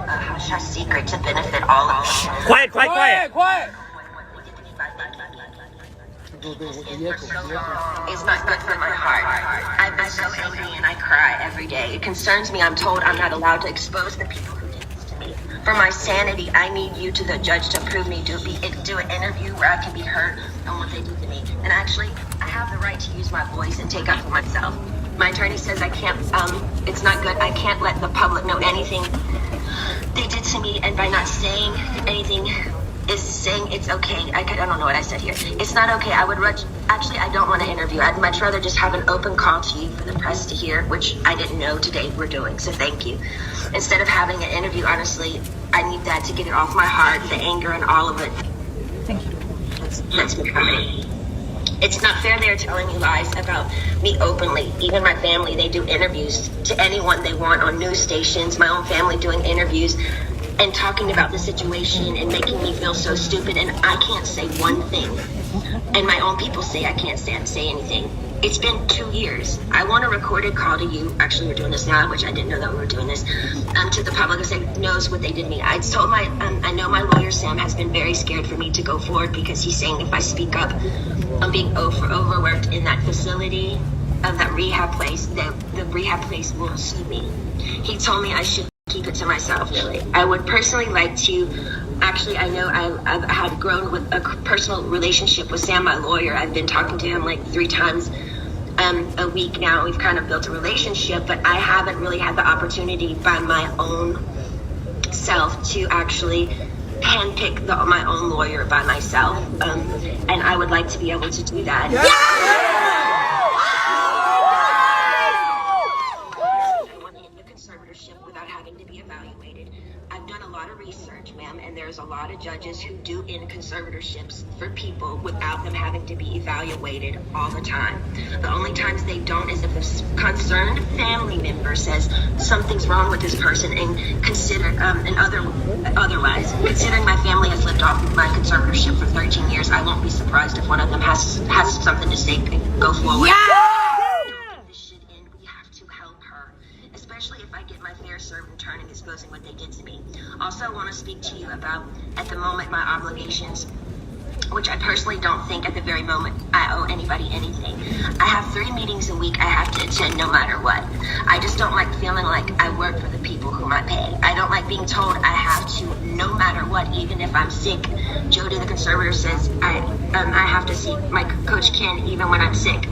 a hush-hush secret to benefit all of us. Quiet, quiet, quiet. Quiet. It's not good for my heart. I've been so angry and I cry every day. It concerns me. I'm told I'm not allowed to expose the people who did this to me. For my sanity, I need you to the judge to prove me do an interview where I can be heard on what they do to me. And actually, I have the right to use my voice and take up for myself. My attorney says I can't, it's not good. I can't let the public know anything they did to me, and by not saying anything is saying it's okay. I don't know what I said here. It's not okay. Actually, I don't want to interview. I'd much rather just have an open call to you for the press to hear, which I didn't know today we're doing, so thank you. Instead of having an interview, honestly, I need that to get it off my heart, the anger and all of it. Thank you. That's me coming. It's not fair they're telling me lies about me openly. Even my family, they do interviews to anyone they want on news stations. My own family doing interviews and talking about the situation and making me feel so stupid, and I can't say one thing. And my own people say I can't say anything. It's been 2 years. I want a recorded call to you. Actually, we're doing this now, which I didn't know that we were doing this. To the public who knows what they did to me. I told I know my lawyer Sam has been very scared for me to go forward because he's saying if I speak up, I'm being overworked in that facility of that rehab place. The rehab place will sue me. He told me I should keep it to myself, really. I would personally like to, actually, I know I've had grown with a personal relationship with Sam, my lawyer. I've been talking to him like 3 times a week now. We've kind of built a relationship, but I haven't really had the opportunity by my own self to actually handpick my own lawyer by myself. And I would like to be able to do that. Yeah! Without having to be evaluated. I've done a lot of research, ma'am, and there's a lot of judges who do end conservatorships for people without them having to be evaluated all the time. The only times they don't is if a concerned family member says something's wrong with this person and otherwise, considering my family has lived off my conservatorship for 13 years, I won't be surprised if one of them has something to say and go forward. Yeah! Especially if I get my fair served in turning exposing what they did to me. Also, I want to speak to you about, at the moment, my obligations, which I personally don't think at the very moment I owe anybody anything. I have 3 meetings a week I have to attend no matter what. I just don't like feeling like I work for the people whom I pay. I don't like being told I have to no matter what, even if I'm sick. Jody, the conservator, says I have to see my coach Ken even when I'm sick.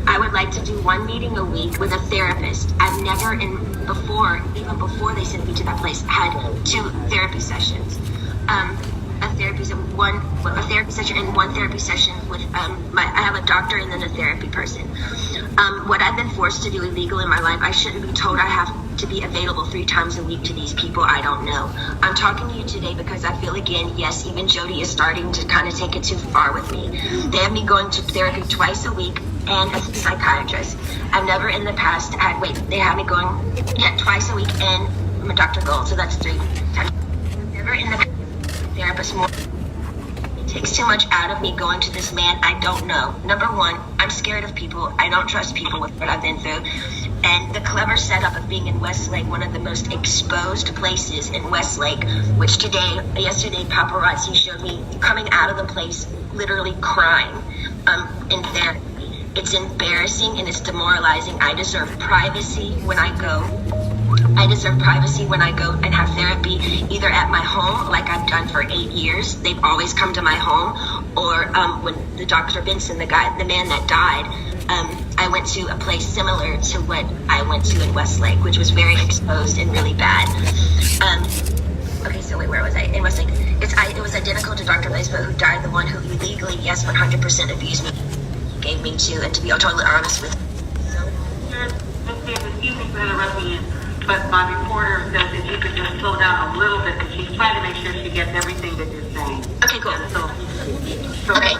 I would like to do 1 meeting a week with a therapist. I've never, even before they sent me to that place, had 2 therapy sessions. A therapy session and 1 therapy session with I have a doctor and then a therapy person. What I've been forced to do illegal in my life, I shouldn't be told I have to be available 3 times a week to these people I don't know. I'm talking to you today because I feel again, yes, even Jody is starting to kind of take it too far with me. They have me going to therapy twice a week and a psychiatrist. I've never in the past they have me going twice a week and I'm a Dr. Gold, so that's 3 times. Never in the past therapist more. It takes too much out of me going to this man I don't know. Number 1, I'm scared of people. I don't trust people with what I've been through. And the clever setup of being in Westlake, one of the most exposed places in Westlake, which yesterday paparazzi showed me coming out of the place literally crying in therapy. It's embarrassing and it's demoralizing. I deserve privacy when I go. I deserve privacy when I go and have therapy, either at my home, like I've done for 8 years. They've always come to my home. Or when the Dr. Benson, the man that died, I went to a place similar to what I went to in Westlake, which was very exposed and really bad. Okay, so wait, where was I? In Westlake. It was identical to Dr. Lesbo, who died, the one who illegally, yes, 100% abused me, gave me to, and to be totally honest with you. Excuse me for interrupting you, but my reporter says if you could just slow down a little bit, because she's trying to make sure she gets everything that you're saying. Okay, cool. So okay.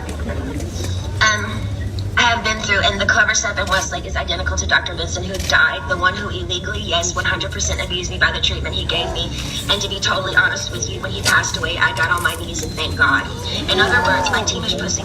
I have been through through, and the clever step in Westlake is identical to Dr. Vincent, who died, the one who illegally, yes, 100% abused me by the treatment he gave me. And to be totally honest with you, when he passed away, I got on my knees and thanked God. In other words, my team is pushing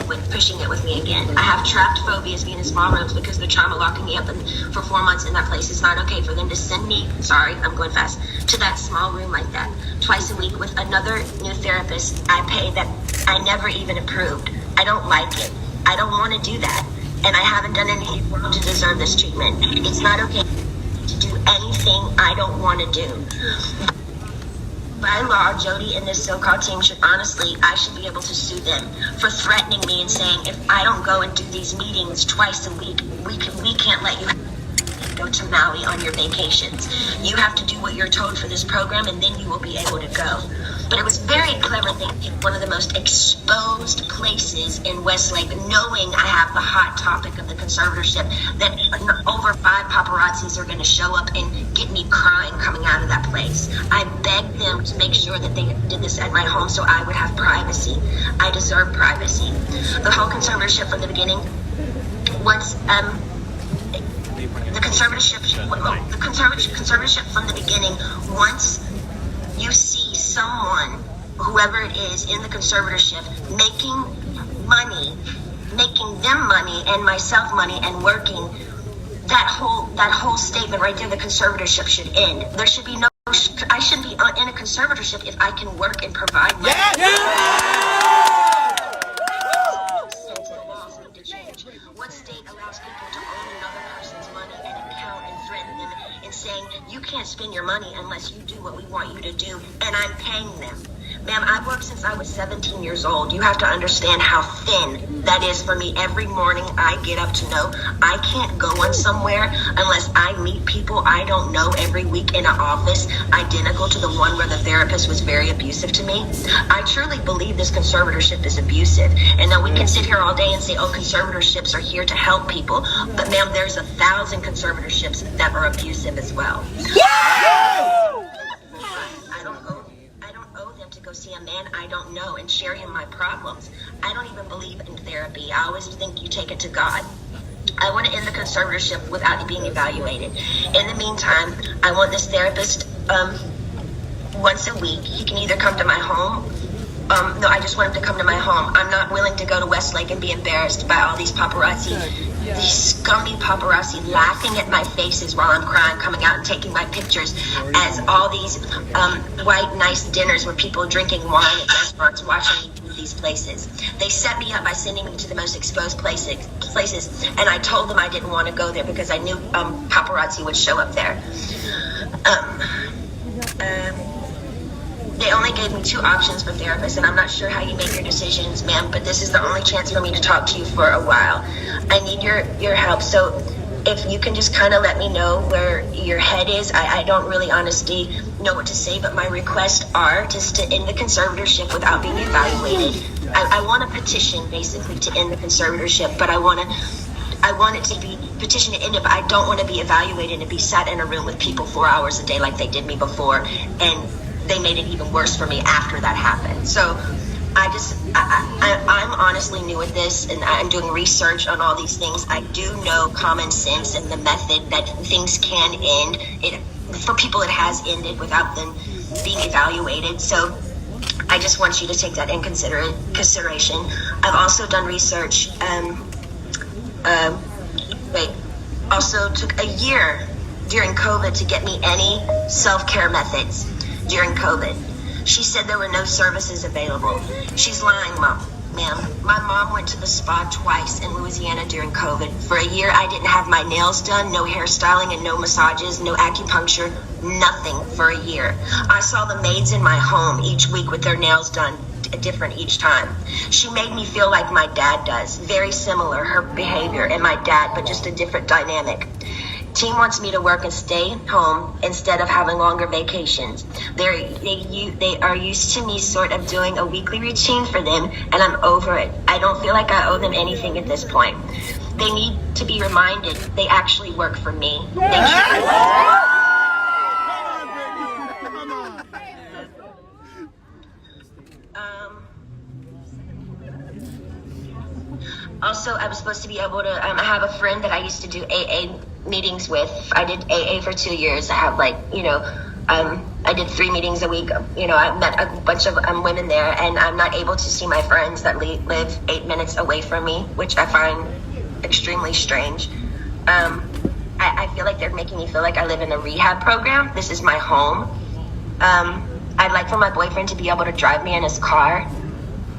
it with me again. I have trapped phobias being in small rooms because the trauma locking me up for 4 months in that place. It's not okay for them to send me, sorry, I'm going fast, to that small room like that, twice a week with another new therapist I pay that I never even approved. I don't like it. I don't want to do that. And I haven't done anything wrong to deserve this treatment. It's not okay to do anything I don't want to do. By law, Jody and this so-called team should I should be able to sue them for threatening me and saying, if I don't go and do these meetings twice a week, we can't let you go to Maui on your vacations. You have to do what you're told for this program, and then you will be able to go. But it was very clever thinking, one of the most exposed places in Westlake, knowing I have the hot topic of the conservatorship, that over 5 paparazzis are going to show up and get me crying coming out of that place. I begged them to make sure that they did this at my home so I would have privacy. I deserve privacy. The whole conservatorship from the beginning, once the conservatorship from the beginning, once you see someone, whoever it is in the conservatorship, making them money and myself money and working, that whole statement right there, the conservatorship should end. There should be no, I shouldn't be in a conservatorship if I can work and provide money. What state allows people to own another person's money and account and threaten them and saying, you can't spend your money unless you do what we want you to do, and I'm paying them? Ma'am, I've worked since I was 17 years old. You have to understand how thin that is for me. Every morning I get up to know I can't go on somewhere unless I meet people I don't know every week in an office identical to the one where the therapist was very abusive to me. I truly believe this conservatorship is abusive. And then we can sit here all day and say, oh, conservatorships are here to help people. But ma'am, there's 1,000 conservatorships that are abusive as well. To go see a man I don't know and share him my problems. I don't even believe in therapy. I always think you take it to God. I want to end the conservatorship without being evaluated. In the meantime, I want this therapist once a week. He can either come to my home. No, I just want him to come to my home. I'm not willing to go to Westlake and be embarrassed by all these paparazzi. These scummy paparazzi laughing at my faces while I'm crying, coming out and taking my pictures as all these white, nice dinners with people drinking wine at restaurants, watching me these places. They set me up by sending me to the most exposed places, and I told them I didn't want to go there because I knew paparazzi would show up there. They only gave me 2 options for therapists, and I'm not sure how you make your decisions, ma'am, but this is the only chance for me to talk to you for a while. I need your help, so if you can just kind of let me know where your head is. I don't really honestly know what to say, but my requests are just to end the conservatorship without being evaluated. I want a petition, basically, to end the conservatorship, but I want it to be petition to end it, but I don't want to be evaluated and be sat in a room with people 4 hours a day like they did me before, and they made it even worse for me after that happened. So I'm honestly new at this, and I'm doing research on all these things. I do know common sense and the method that things can end. For people, it has ended without them being evaluated. So I just want you to take that in consideration. I've also done research. Also took a year during COVID to get me any self-care methods. During COVID, she said there were no services available. She's lying, ma'am. My mom went to the spa twice in Louisiana during COVID. For a year, I didn't have my nails done, no hairstyling and no massages, no acupuncture, nothing for a year. I saw the maids in my home each week with their nails done different each time. She made me feel like my dad does. Very similar, her behavior and my dad, but just a different dynamic. Team wants me to work and stay home instead of having longer vacations. They are used to me sort of doing a weekly routine for them, and I'm over it. I don't feel like I owe them anything at this point. They need to be reminded they actually work for me. Thank you. Also, I was supposed to be able to, I have a friend that I used to do AA meetings with. I did AA for 2 years. I have I did 3 meetings a week. I met a bunch of women there, and I'm not able to see my friends that live 8 minutes away from me, which I find extremely strange. I feel like they're making me feel like I live in a rehab program. This is my home. I'd like for my boyfriend to be able to drive me in his car.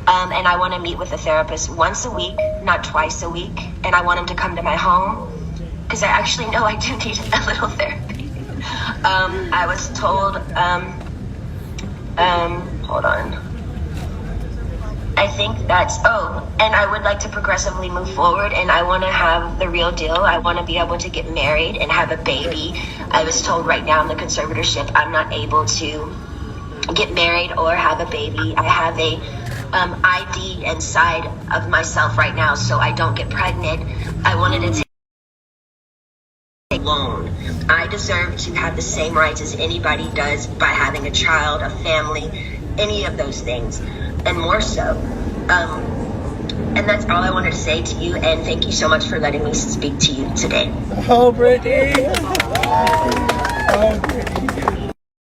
And I want to meet with a therapist once a week, not twice a week. And I want him to come to my home because I actually know I do need a little therapy. I was told, hold on. I think and I would like to progressively move forward, and I want to have the real deal. I want to be able to get married and have a baby. I was told right now in the conservatorship, I'm not able to get married or have a baby. I have a ID inside of myself right now, so I don't get pregnant. I wanted to take a loan. I deserve to have the same rights as anybody does by having a child, a family, any of those things, and more so. And that's all I wanted to say to you, and thank you so much for letting me speak to you today. Oh, Brittany! Oh, Brittany.